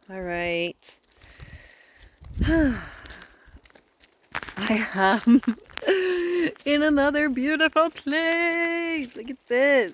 All right. I am in another beautiful place. Look at this.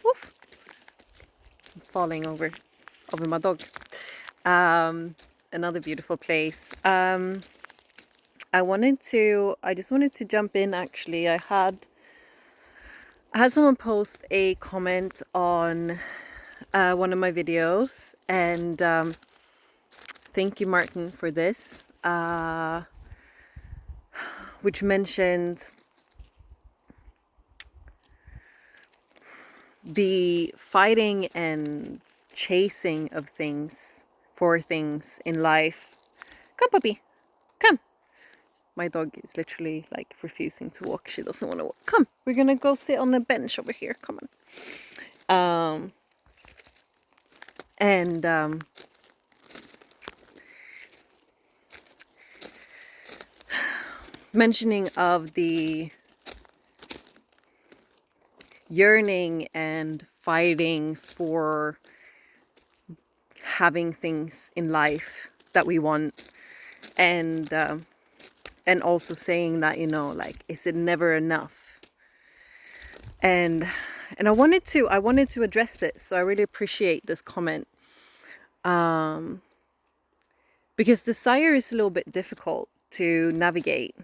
Woof. I'm falling over my dog. Um, Another beautiful place. I just wanted to jump in actually. I had someone post a comment on one of my videos, and thank you, Martin, for this, which mentioned the fighting and chasing of things for things in life. Come, puppy, come. My dog is literally like refusing to walk. She doesn't want to walk. Come, we're gonna go sit on the bench over here. Come on. And mentioning of the yearning and fighting for having things in life that we want, and also saying that, like, is it never enough? And I wanted to address this, so I really appreciate this comment, because desire is a little bit difficult to navigate.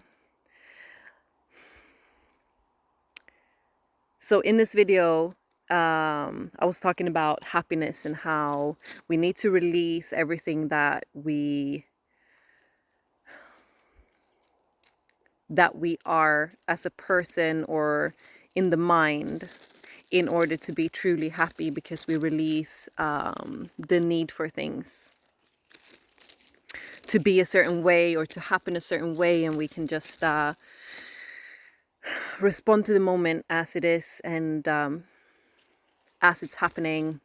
So in this video, I was talking about happiness and how we need to release everything that we are as a person or in the mind, in order to be truly happy, because we release the need for things to be a certain way or to happen a certain way, and we can just respond to the moment as it is, and as it's happening.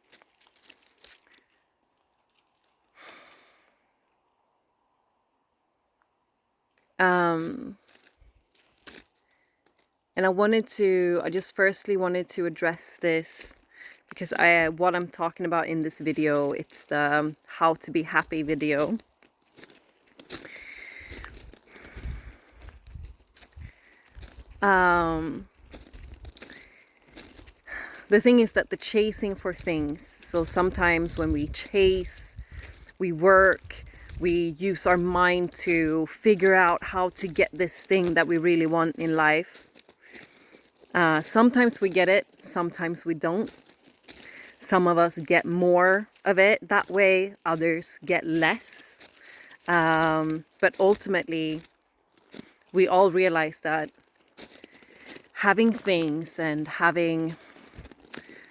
And I just firstly wanted to address this, because what I'm talking about in this video, it's the how to be happy video. The thing is that the chasing for things, so sometimes when we chase, we work, we use our mind to figure out how to get this thing that we really want in life. Sometimes we get it, sometimes we don't. Some of us get more of it that way, others get less. But ultimately, we all realize that having things and having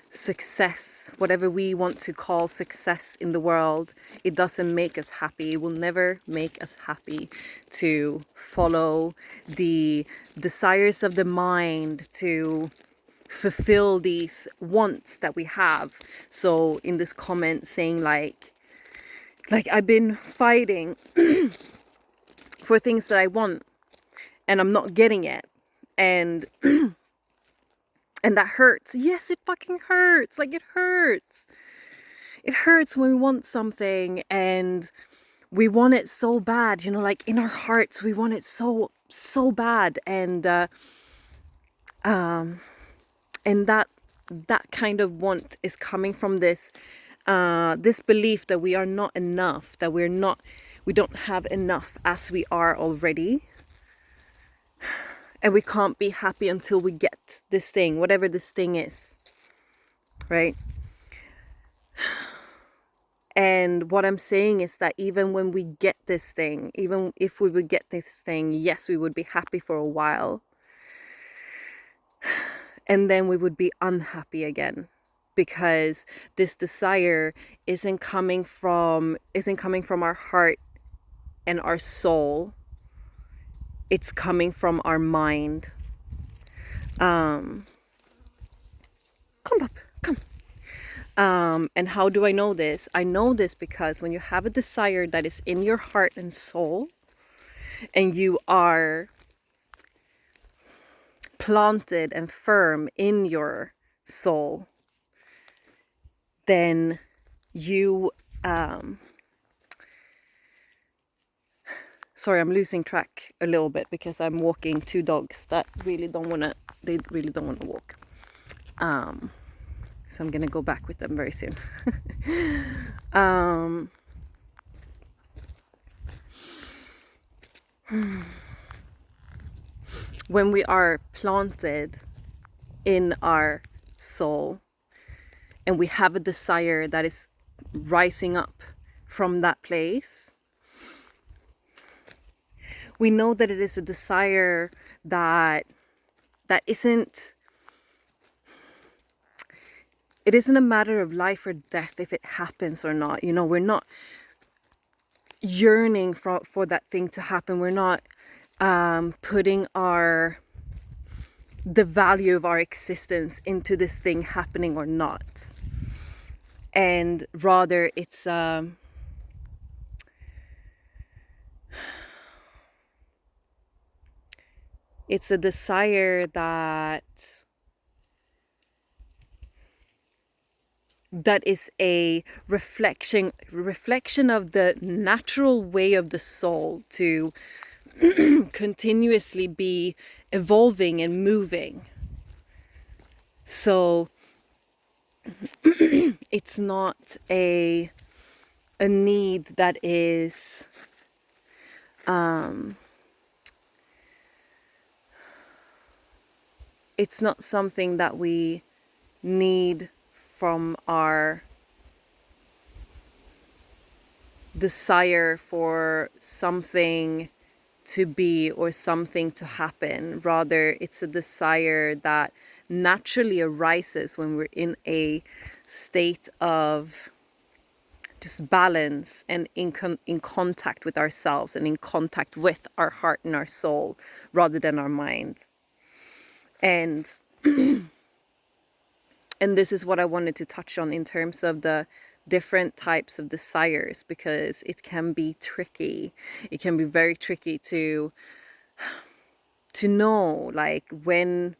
success, whatever we want to call success in the world, it doesn't make us happy. It will never make us happy to follow the desires of the mind, to fulfill these wants that we have. So in this comment saying like I've been fighting for things that I want and I'm not getting it, and and that hurts. Yes, it fucking hurts. Like, it hurts. It hurts when we want something and we want it so bad, like in our hearts we want it so bad, and that kind of want is coming from this this belief that we are not enough, that we don't have enough as we are already, and we can't be happy until we get this thing, whatever this thing is, right? And what I'm saying is that even when we get this thing, even if we would get this thing, yes, we would be happy for a while, and then we would be unhappy again, because this desire isn't coming from our heart and our soul. It's coming from our mind. Come up, come. And how do I know this? I know this because when you have a desire that is in your heart and soul, and you are planted and firm in your soul, then you Sorry, I'm losing track a little bit because I'm walking two dogs that really don't want to, they really don't want to walk. So I'm gonna go back with them very soon. When we are planted in our soul and we have a desire that is rising up from that place, we know that it is a desire that isn't, it isn't a matter of life or death if it happens or not. You know, we're not yearning for that thing to happen. We're not putting the value of our existence into this thing happening or not. And rather it's a desire that is a reflection of the natural way of the soul to continuously be evolving and moving. So it's not a need that is it's not something that we need from our desire for something to be or something to happen. Rather, it's a desire that naturally arises when we're in a state of just balance and in contact with ourselves and in contact with our heart and our soul rather than our mind. And this is what I wanted to touch on in terms of the different types of desires, because it can be tricky. It can be very tricky to know, like, when,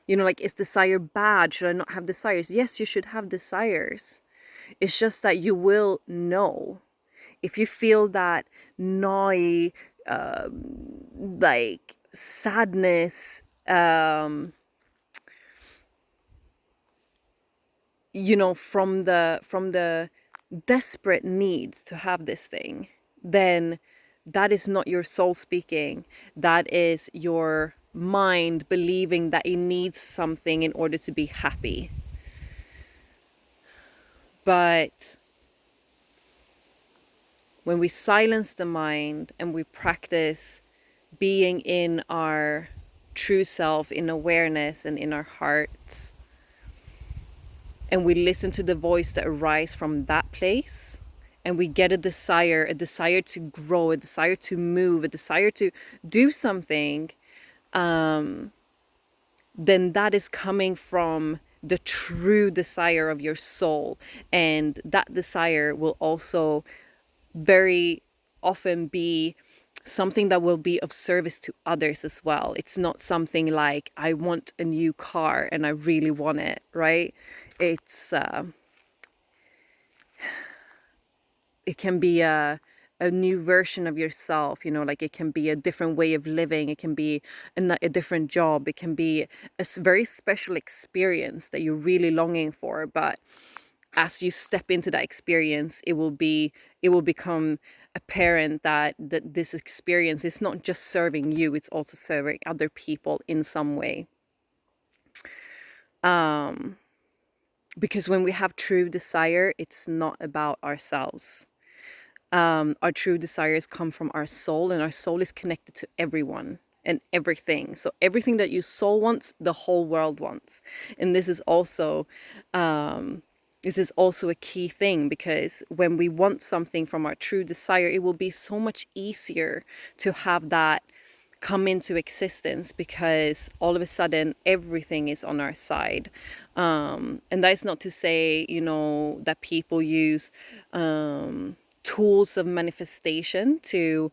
you know, like, is desire bad? Should I not have desires? Yes, you should have desires. It's just that you will know if you feel that gnawing, like sadness, you know, from the desperate needs to have this thing, then that is not your soul speaking. That is your mind believing that it needs something in order to be happy. But when we silence the mind and we practice being in our true self, in awareness and in our hearts, and we listen to the voice that arises from that place, and we get a desire to grow, a desire to move, a desire to do something, then that is coming from the true desire of your soul. And that desire will also very often be something that will be of service to others as well. It's not something like, I want a new car and I really want it, right? It's it can be a new version of yourself, you know, like it can be a different way of living, it can be a different job, it can be a very special experience that you're really longing for. But as you step into that experience, it will become apparent that this experience is not just serving you, it's also serving other people in some way. Because when we have true desire, it's not about ourselves. Our true desires come from our soul, and our soul is connected to everyone and everything. So everything that your soul wants, the whole world wants. And this is also a key thing, because when we want something from our true desire, it will be so much easier to have that come into existence, because all of a sudden everything is on our side. And that is not to say, you know, that people use tools of manifestation to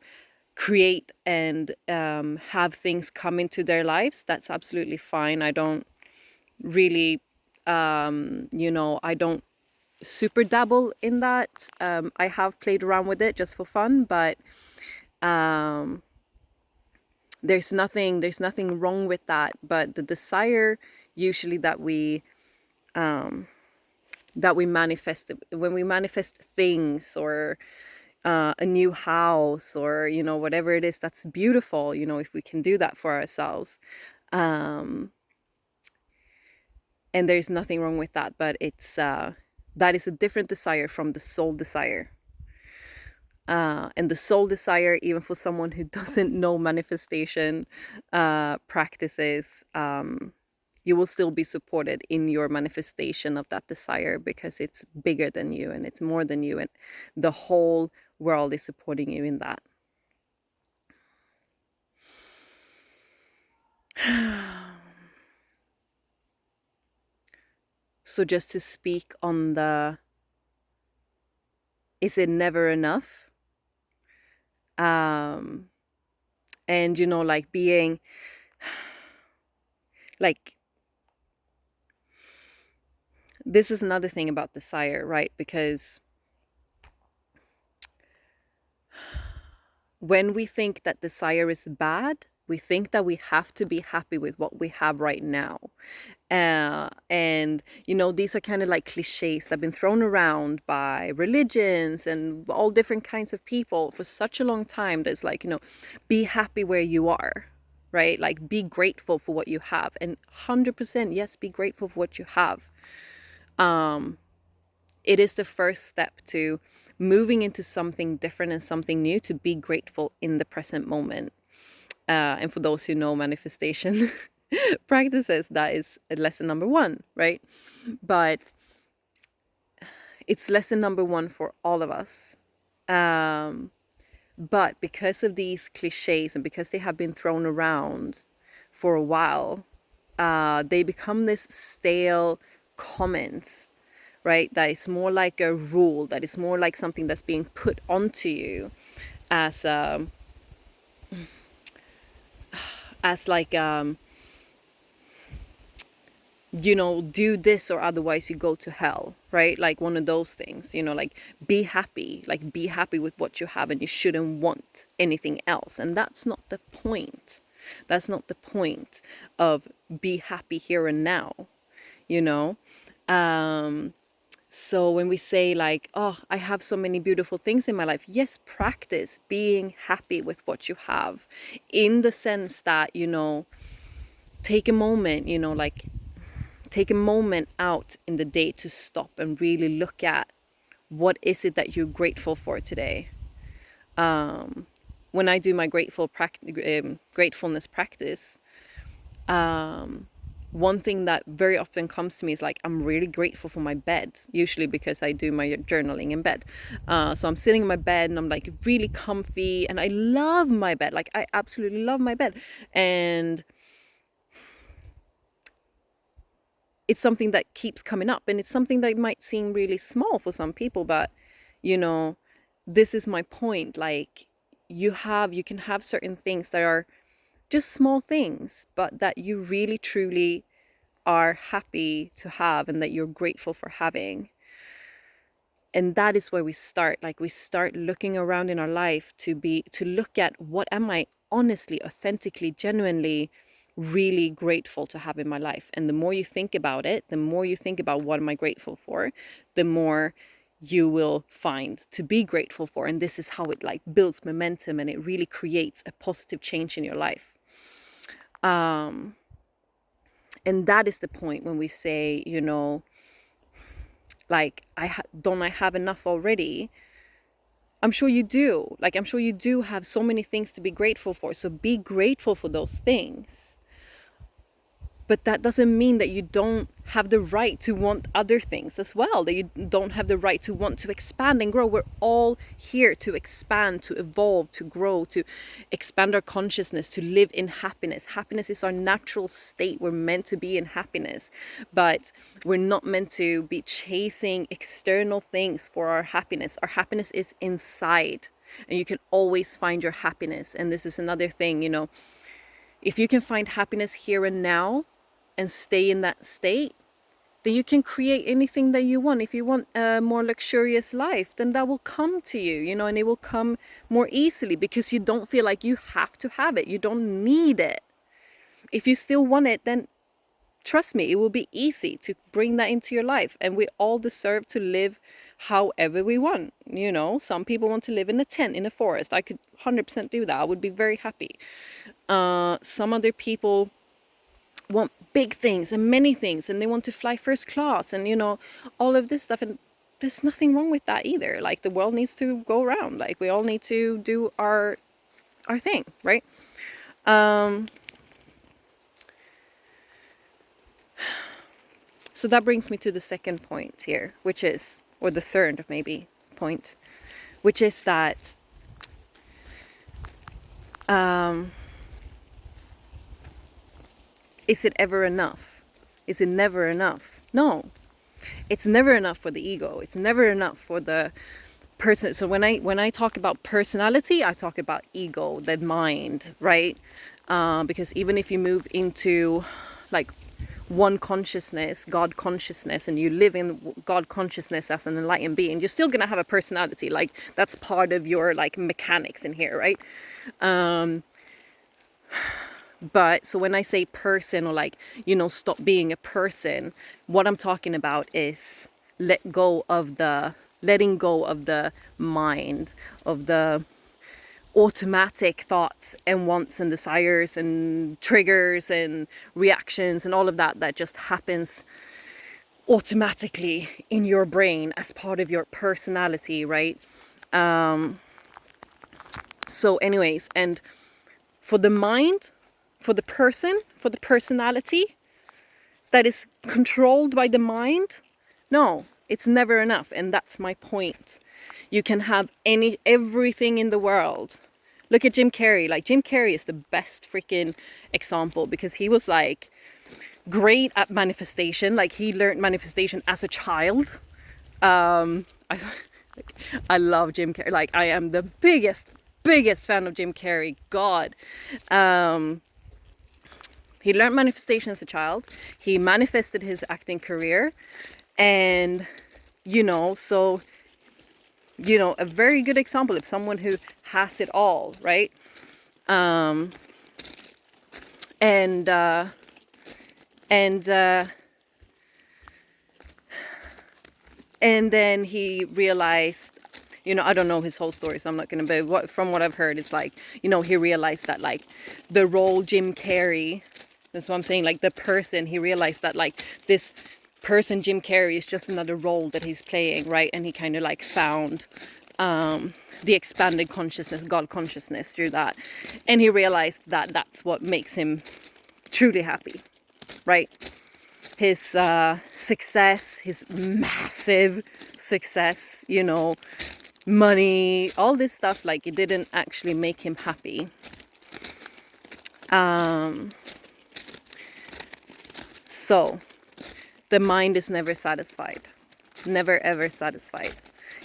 create and have things come into their lives. That's absolutely fine. I don't really, you know, I don't super dabble in that. I have played around with it just for fun, but there's nothing wrong with that. But the desire usually that we manifest, when we manifest things, or a new house, or whatever it is, that's beautiful, if we can do that for ourselves. And there's nothing wrong with that, but it's that is a different desire from the soul desire. And the soul desire, even for someone who doesn't know manifestation practices, you will still be supported in your manifestation of that desire, because it's bigger than you and it's more than you, and the whole world is supporting you in that. So just to speak on the, is it never enough? And like being like, this is another thing about desire, right? Because when we think that desire is bad, we think that we have to be happy with what we have right now. And these are kind of like cliches that have been thrown around by religions and all different kinds of people for such a long time. That's like, be happy where you are, right? Like, be grateful for what you have. And 100%, yes, be grateful for what you have. It is the first step to moving into something different and something new, to be grateful in the present moment. And for those who know manifestation practices, that is lesson number 1, right? But it's lesson number 1 for all of us. But because of these cliches and because they have been thrown around for a while, they become this stale comments, right? That is more like a rule, that is more like something that's being put onto you as like do this or otherwise you go to hell, right? Like one of those things, like be happy with what you have, and you shouldn't want anything else. And that's not the point. That's not the point of be happy here and now, So when we say like, oh, I have so many beautiful things in my life, yes, practice being happy with what you have, in the sense that, take a moment, like take a moment out in the day to stop and really look at what is it that you're grateful for today. When I do my gratefulness practice, one thing that very often comes to me is like, I'm really grateful for my bed, usually because I do my journaling in bed. So I'm sitting in my bed and I'm like really comfy, and I love my bed. Like, I absolutely love my bed. And it's something that keeps coming up, and it's something that might seem really small for some people, but this is my point. Like, you can have certain things that are just small things, but that you really truly are happy to have and that you're grateful for having. And that is where we start. Like, we start looking around in our life to look at, what am I honestly, authentically, genuinely really grateful to have in my life. And the more you think about it, the more you think about what am I grateful for, the more you will find to be grateful for. And this is how it like builds momentum, and it really creates a positive change in your life. And that is the point when we say, like, don't I have enough already? I'm sure you do. Like, I'm sure you do have so many things to be grateful for. So be grateful for those things. But that doesn't mean that you don't have the right to want other things as well, that you don't have the right to want to expand and grow. We're all here to expand, to evolve, to grow, to expand our consciousness, to live in happiness. Happiness is our natural state. We're meant to be in happiness, but we're not meant to be chasing external things for our happiness. Our happiness is inside, and you can always find your happiness. And this is another thing, if you can find happiness here and now and stay in that state, then you can create anything that you want. If you want a more luxurious life, then that will come to you, you know, and it will come more easily because you don't feel like you have to have it. You don't need it. If you still want it, then trust me, it will be easy to bring that into your life. And we all deserve to live however we want. You know, some people want to live in a tent in a forest. I could 100% do that. I would be very happy. Some other people want big things and many things, and they want to fly first class and, you know, all of this stuff. And there's nothing wrong with that either. Like, the world needs to go around. Like, we all need to do our thing, right? So that brings me to the second point here, which is, or the third maybe point, which is that is it ever enough? Is it never enough? No, it's never enough for the ego. It's never enough for the person. So when I talk about personality, I talk about ego, the mind, right? Because even if you move into like one consciousness, God consciousness, and you live in God consciousness as an enlightened being, you're still gonna have a personality. Like, that's part of your like mechanics in here, right? But so when I say person, or like, you know, stop being a person, what I'm talking about is letting go of the mind, of the automatic thoughts and wants and desires and triggers and reactions and all of that just happens automatically in your brain as part of your personality, right? So anyways, and for the mind, for the person, for the personality that is controlled by the mind, no, it's never enough. And that's my point. You can have everything in the world. Look at Jim Carrey. Like, Jim Carrey is the best freaking example, because he was like great at manifestation. Like, he learned manifestation as a child. I love Jim Carrey. Like, I am the biggest fan of Jim Carrey. God. He learned manifestation as a child. He manifested his acting career. And, you know, so, you know, a very good example of someone who has it all, right? And then he realized, you know, I don't know his whole story, so I'm not going to, but from what I've heard, it's like, you know, he realized that like the role Jim Carrey, that's what I'm saying, like the person, he realized that like this person Jim Carrey is just another role that he's playing, right? And he kind of like found the expanded consciousness, God consciousness, through that. And he realized that that's what makes him truly happy, right? His success, his massive success, you know, money, all this stuff, like, it didn't actually make him happy. So the mind is never satisfied, never ever satisfied.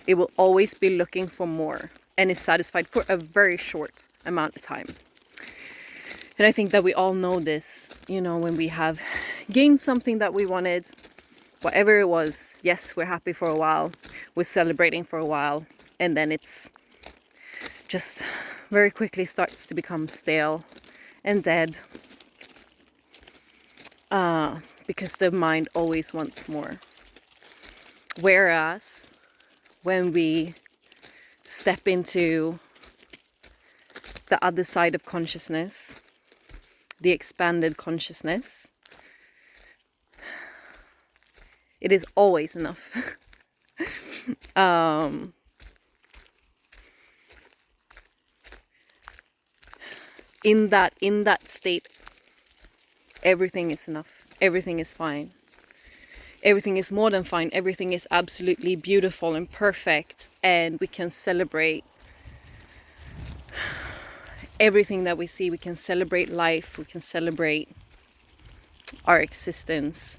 It will always be looking for more, and is satisfied for a very short amount of time. And I think that we all know this, you know, when we have gained something that we wanted, whatever it was, yes, we're happy for a while, we're celebrating for a while, and then it's just very quickly starts to become stale and dead, because the mind always wants more. Whereas when we step into the other side of consciousness, the expanded consciousness, it is always enough. In that state, everything is enough. Everything is fine. Everything is more than fine. Everything is absolutely beautiful and perfect, and we can celebrate everything that we see. We can celebrate life. We can celebrate our existence,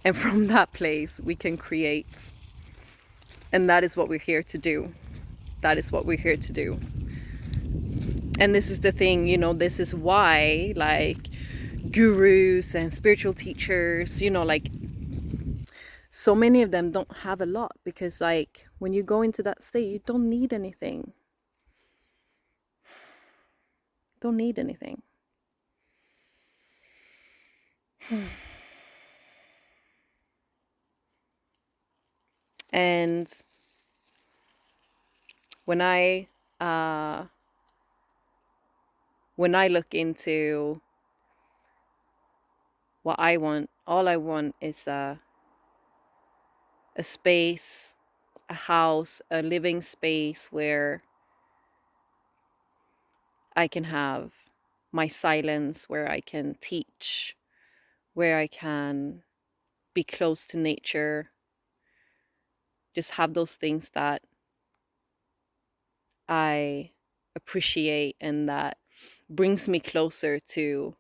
and from that place we can create. And that is what we're here to do. That is what we're here to do. And this is the thing, you know, this is why, like, gurus and spiritual teachers, you know, like, so many of them don't have a lot, because like when you go into that state, you don't need anything. Don't need anything. And when I uh when I look into what I want, all I want is a space, a house, a living space where I can have my silence, where I can teach, where I can be close to nature, just have those things that I appreciate and that brings me closer to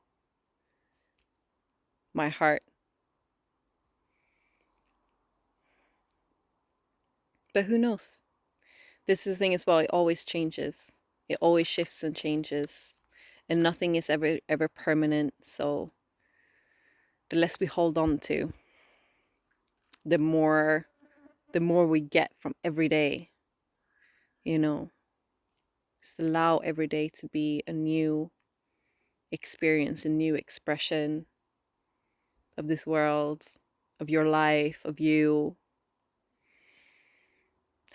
my heart. But who knows? This is the thing as well, it always changes. It always shifts and changes. And nothing is ever permanent. So the less we hold on to, the more we get from every day, you know. Just allow every day to be a new experience, a new expression of this world, of your life, of you.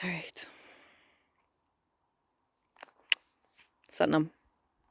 All right. Satnam.